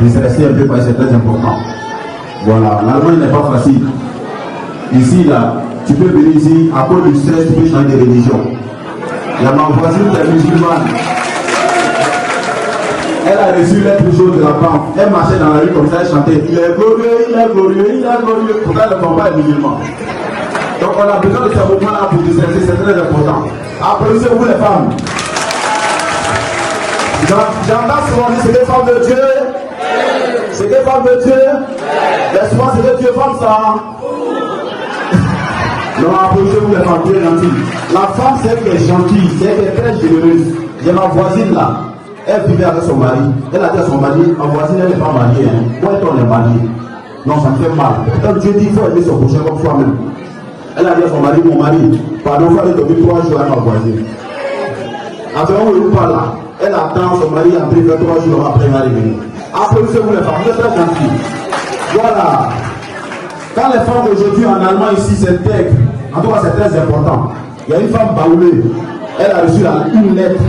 Je suis resté un peu parce que c'est très important. Voilà, l'Allemagne n'est pas facile. Ici, là, tu peux venir ici, à cause du stress, tu peux changer de religion. Il y a ma voisine qui est musulmane. Elle a reçu l'être jaune de la banque. Elle marchait dans la rue comme ça, elle chantait. Il est glorieux, il est glorieux, il est glorieux. Pourtant, le combat est musulman. Donc, on a besoin de ce mouvement-là pour distresser, c'est très important. Applaudissez-vous les femmes. J'entends souvent dire c'est des femmes de Dieu. C'est des femmes de Dieu. Mais souvent, c'est que Dieu femme ça. Non, applaudissez-vous les femmes, Dieu est gentil. La femme, c'est elle qui est gentille, c'est elle qui est très généreuse. J'ai ma voisine là. Elle vivait avec son mari. Elle a dit à son mari, ma voisine, elle n'est pas mariée. Hein. Pourquoi est-on est marié? Non, ça me fait mal. Pourtant, Dieu dit qu'il faut aimer son prochain comme soi-même. Elle a dit à son mari, mon mari, pardon, il faut aller dormir 3 jours à ma voisine. Après, on ne pas là. Elle attend son mari après 3 jours après elle va revenir. Applaudissez-vous les femmes, vous êtes très gentils. Voilà. Quand les femmes aujourd'hui en Allemagne ici s'intègrent, en tout cas c'est très important. Il y a une femme baoulée, elle a reçu une lettre.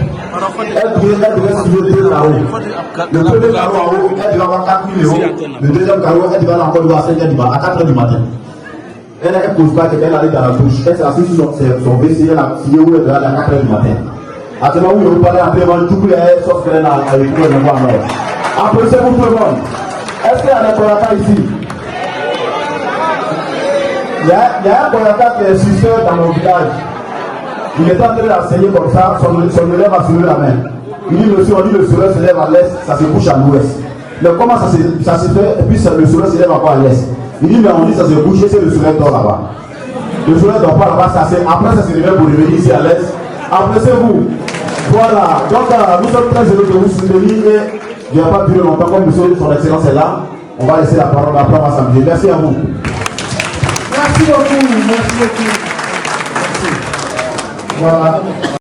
Elle devait suivre 2 carreaux. Le premier carreau en haut, elle devait avoir 4 000 euros. Le deuxième carreau, elle devait encore avoir 5 heures à 4 heures du matin. Elle ne pose pas qu'elle allait dans la douche. Elle s'est assise sur son WC, elle a signé où elle devait aller à 4 heures du matin. Actuellement, où il parlait après, tout le monde, sauf qu'elle a avec tout le monde. Applaudissez-vous tout le monde. Est-ce qu'il y a des Koyaka ici? Il y a un Koyaka qui est suceur dans mon village. Il était en train d'enseigner comme ça, son élève a soulevé la main. Il dit, monsieur, on dit le soleil se lève à l'est, ça se couche à l'ouest. Mais comment ça se fait? Et puis le soleil se lève encore à l'est. Il dit, mais on dit ça se couche, c'est le soleil dort là-bas. Le soleil dort pas là-bas, après ça se réveille pour revenir ici à l'est. Applaudissez-vous. Voilà, donc nous sommes très heureux de vous soutenir et il n'y a pas duré longtemps, comme monsieur son excellence est là, on va laisser la parole, après on va s'amuser. Merci à vous. Merci beaucoup, merci beaucoup. Merci. Voilà.